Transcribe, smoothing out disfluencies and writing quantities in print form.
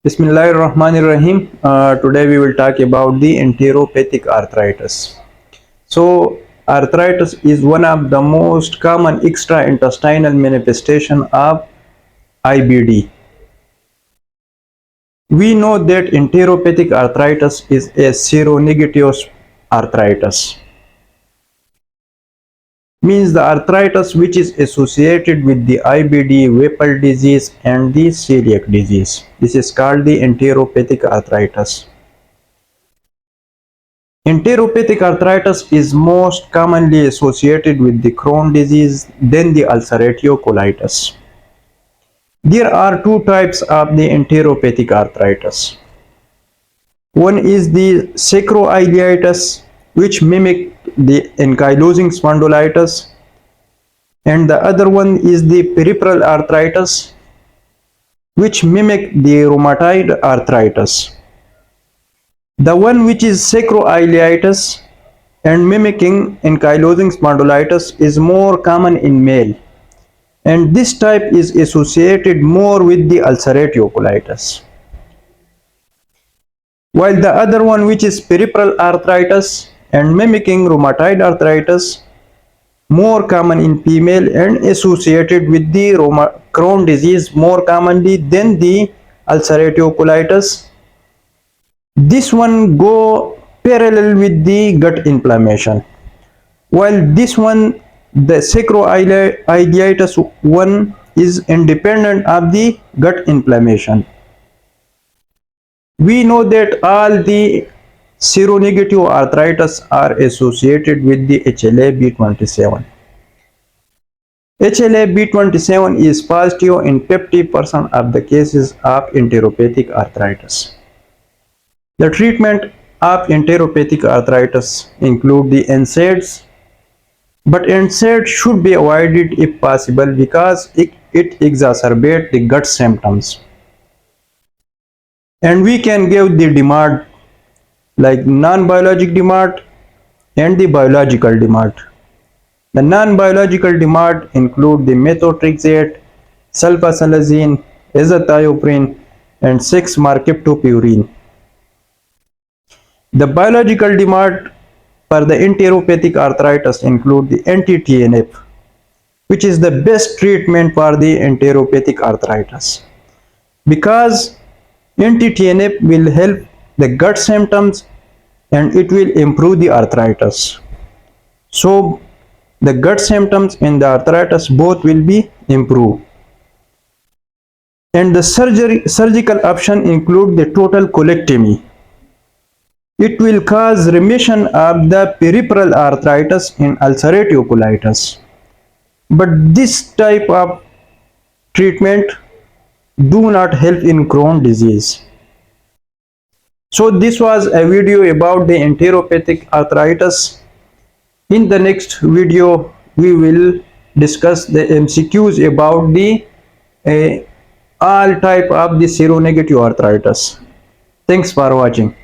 Bismillahirrahmanirrahim. Today we will talk about the enteropathic arthritis. So, arthritis is one of the most common extraintestinal manifestation of IBD. We know that enteropathic arthritis is a seronegative arthritis. Means the arthritis which is associated with the IBD, Whipple disease and the celiac disease. This is called the enteropathic arthritis. Enteropathic arthritis is most commonly associated with the Crohn's disease, then the ulcerative colitis. There are two types of the enteropathic arthritis. One is the sacroiliitis, which mimic the ankylosing spondylitis, and the other one is the peripheral arthritis, which mimic the rheumatoid arthritis. The one which is sacroiliitis and mimicking ankylosing spondylitis is more common in male, and this type is associated more with the ulcerative colitis. While the other one which is peripheral arthritis and mimicking rheumatoid arthritis more common in female and associated with the Crohn's disease more commonly than the ulcerative colitis. This one go parallel with the gut inflammation, while this one, the sacroiliitis one, is independent of the gut inflammation. We know that all the seronegative arthritis are associated with the HLA-B27. HLA-B27 is positive in 50% of the cases of enteropathic arthritis. The treatment of enteropathic arthritis include the NSAIDs, but NSAIDs should be avoided if possible because it exacerbates the gut symptoms. And we can give the DMARD like non-biologic DMARD and the biological DMARD. The non-biological DMARD include the methotrexate, sulfasalazine, azathioprine, and 6-markepiopurine. The biological DMARD for the enteropathic arthritis include the anti-TNF, which is the best treatment for the enteropathic arthritis, because anti-TNF will help the gut symptoms and it will improve the arthritis. So the gut symptoms and the arthritis both will be improved. And the surgical option include the total colectomy. It will cause remission of the peripheral arthritis in ulcerative colitis. But this type of treatment do not help in Crohn's disease. So this was a video about the enteropathic arthritis. In the next video, we will discuss the MCQs about the all type of the seronegative arthritis. Thanks for watching.